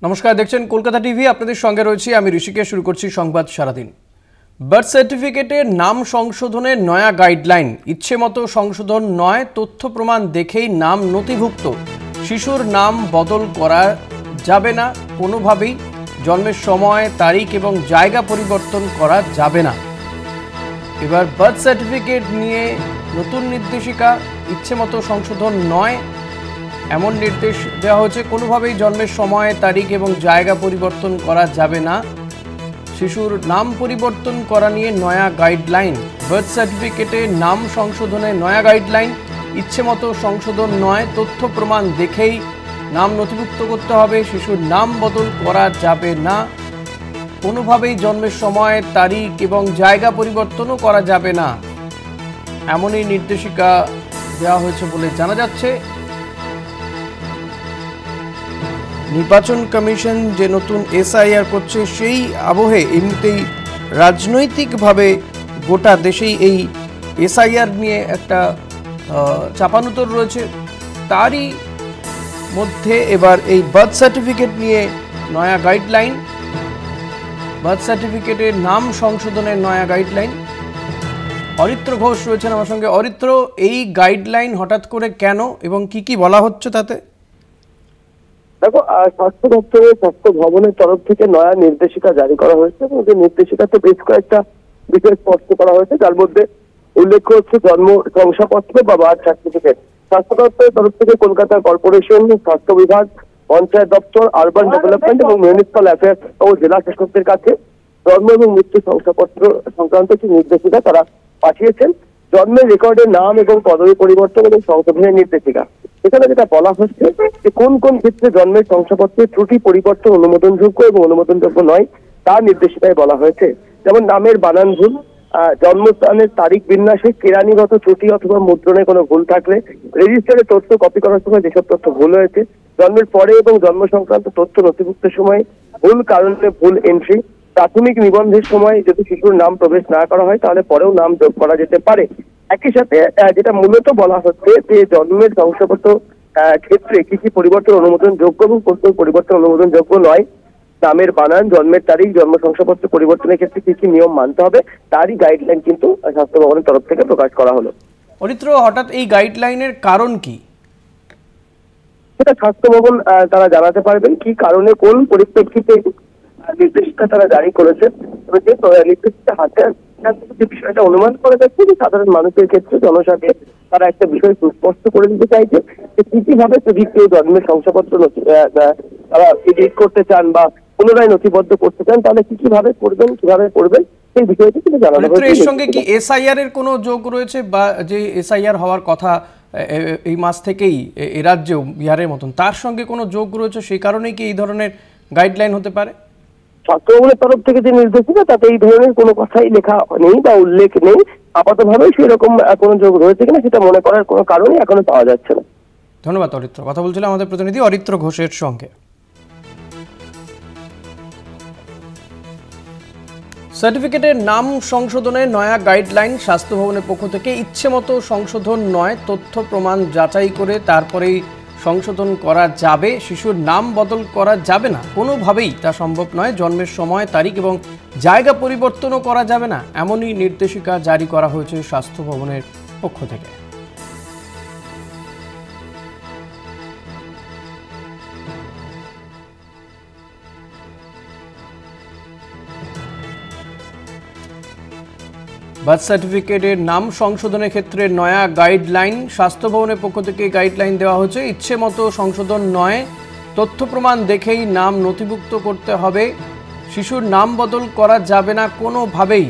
নমস্কার, দেখছেন কলকাতা টিভি। আপনাদের সঙ্গে রয়েছি আমি ঋষিকেশ। শুরু করছি সংবাদ সারাদিন। বার্থ সার্টিফিকেটে নাম সংশোধনের নয়া গাইডলাইন। ইচ্ছে মতো সংশোধন নয়, তথ্য প্রমাণ দেখেই নাম নথিভুক্ত। শিশুর নাম বদল করা যাবে না কোনোভাবেই। জন্মের সময়, তারিখ এবং জায়গা পরিবর্তন করা যাবে না। এবার বার্থ সার্টিফিকেট নিয়ে নতুন নির্দেশিকা। ইচ্ছে মতো সংশোধন নয় এমন নির্দেশ দেওয়া হয়েছে। কোনোভাবেই জন্মের সময়, তারিখ এবং জায়গা পরিবর্তন করা যাবে না। শিশুর নাম পরিবর্তন করা নিয়ে নয়া গাইডলাইন। বার্থ সার্টিফিকেটে নাম সংশোধনের নয়া গাইডলাইন। ইচ্ছে মতো সংশোধন নয়, তথ্য প্রমাণ দেখেই নাম নথিভুক্ত করতে হবে। শিশুর নাম বদল করা যাবে না কোনোভাবেই। জন্মের সময়, তারিখ এবং জায়গা পরিবর্তনও করা যাবে না এমনই নির্দেশিকা দেওয়া হয়েছে বলে জানা যাচ্ছে। নির্বাচন কমিশন যে নতুন এসআইআর করছে, সেই আবহে এমনিতেই রাজনৈতিকভাবে গোটা দেশেই এই এসআইআর নিয়ে একটা চাপানুতর রয়েছে। তারই মধ্যে এবার এই বার্থ সার্টিফিকেট নিয়ে নয়া গাইডলাইন। বার্থ সার্টিফিকেটের নাম সংশোধনের নয়া গাইডলাইন। অরিত্র ঘোষ রয়েছেন আমার সঙ্গে। অরিত্র, এই গাইডলাইন হঠাৎ করে কেন এবং কি কি বলা হচ্ছে তাতে? দেখো, স্বাস্থ্য দপ্তরের স্বাস্থ্য ভবনের তরফ থেকে নয়া নির্দেশিকা জারি করা হয়েছে এবং যে নির্দেশিকাতে বেশ কয়েকটা বিষয় স্পষ্ট করা হয়েছে, যার মধ্যে উল্লেখ হচ্ছে জন্ম শংসাপত্র বা বার্থ সার্টিফিকেট। স্বাস্থ্য দপ্তরের তরফ থেকে কলকাতা কর্পোরেশন, স্বাস্থ্য বিভাগ, পঞ্চায়েত দপ্তর, আরবান ডেভেলপমেন্ট এবং মিউনিসিপাল অ্যাফেয়ার্স ও জেলা শাসকের কাছে জন্ম এবং মৃত্যু শংসাপত্র সংক্রান্ত একটি নির্দেশিকা তারা পাঠিয়েছেন। জন্মের রেকর্ডের নাম এবং পদবি পরিবর্তন এবং সংশোধনের নির্দেশিকা। এখানে যেটা বলা হচ্ছে যে কোন কোন ক্ষেত্রে জন্মের শংসাপত্রের ত্রুটি পরিবর্তন অনুমোদনযোগ্য এবং অনুমোদনযোগ্য নয় তার নির্দেশিকায় বলা হয়েছে। যেমন নামের বানান ভুল, জন্মস্থানের তারিখ বিন্যাসে কেরানিগত ত্রুটি অথবা মুদ্রণে কোনো ভুল থাকলে, রেজিস্টারে তথ্য কপি করার সময় যেসব তথ্য ভুল হয়েছে, জন্মের পরে এবং জন্ম সংক্রান্ত তথ্য নথিভুক্তের সময় ভুল কারণে ভুল এন্ট্রি, প্রাথমিক নিবন্ধের সময় যদি শিশুর নাম প্রবেশ না করা হয় তাহলে পরেও নাম যোগ করা যেতে পারে। একই সাথে যেটা মূলত বলা হচ্ছে যে জন্মের শংসাপত্র ক্ষেত্রে কি কি পরিবর্তন অনুমোদনযোগ্য এবং কোন কোন পরিবর্তন অনুমোদনযোগ্য নয়, নামের বানান, জন্মের তারিখ, জন্ম শংসাপত্র পরিবর্তনের ক্ষেত্রে কি কি নিয়ম মানতে হবে, তারই গাইডলাইন কিন্তু স্বাস্থ্য ভবনের তরফ থেকে প্রকাশ করা হলো। অরিত্র, হঠাৎ এই গাইডলাইনের কারণ কি? সেটা স্বাস্থ্য ভবন তারা জানাতে পারবেন কি কারণে, কোন পরিপ্রেক্ষিতে নির্দেশিকা তারা জারি করেছে। তবে যে নির্দেশিকা হাতে যে বিষয়টা অনুমান করা যাচ্ছে যে সাধারণ মানুষের ক্ষেত্রে জনসাকে তারা একটা বিষয় সুস্পষ্ট করে দিতে চাইছে যে কি কিভাবে যদি কেউ জন্মের শংসাপত্র তারা এডিট করতে চান বা পুনরায় নথিবদ্ধ করতে চান তাহলে কি কিভাবে করবেন, কিভাবে করবেন, সেই বিষয়টি কিন্তু জানানো হয়েছে। এর সঙ্গে কি এসআইআর এর কোনো যোগ রয়েছে, বা যে এসআইআর হওয়ার কথা এই মাস থেকেই এ রাজ্যেও বিহারের মতন, তার সঙ্গে কোনো যোগ রয়েছে? সেই কারণেই কি এই ধরনের গাইডলাইন হতে পারে? স্বাস্থ্য ভবনের তরফ থেকে যে নির্দেশিকা তাতে এই ধরনের কোনো কথাই লেখা নেই বা উল্লেখ নেই। আপাতভাবে সেরকম কোনো যোগ রয়েছে কিনা সেটা মনে করার কোনো কারণই এখনো পাওয়া যাচ্ছে না। ধন্যবাদ অরিত্র। কথা বলছিলাম আমাদের প্রতিনিধি অরিত্র ঘোষের সঙ্গে। সার্টিফিকেটের নাম সংশোধনের নয়া গাইডলাইন স্বাস্থ্য ভবনের পক্ষ থেকে। ইচ্ছে মতো সংশোধন নয়, তথ্য প্রমাণ যাচাই করে তারপরেই সংশোধন করা যাবে। শিশুর নাম বদল করা যাবে না কোনোভাবেই, তা সম্ভব নয়। জন্মের সময়, তারিখ এবং জায়গা পরিবর্তনও করা যাবে না এমনই নির্দেশিকা জারি করা হয়েছে স্বাস্থ্য ভবনের পক্ষ থেকে। বার্থ সার্টিফিকেটের নাম সংশোধনের ক্ষেত্রে নয়া গাইডলাইন। স্বাস্থ্য ভবনের পক্ষ থেকে গাইডলাইন দেওয়া হয়েছে। ইচ্ছে মতো সংশোধন নয়, তথ্য প্রমাণ দেখেই নাম নথিভুক্ত করতে হবে। শিশুর নাম বদল করা যাবে না কোনোভাবেই।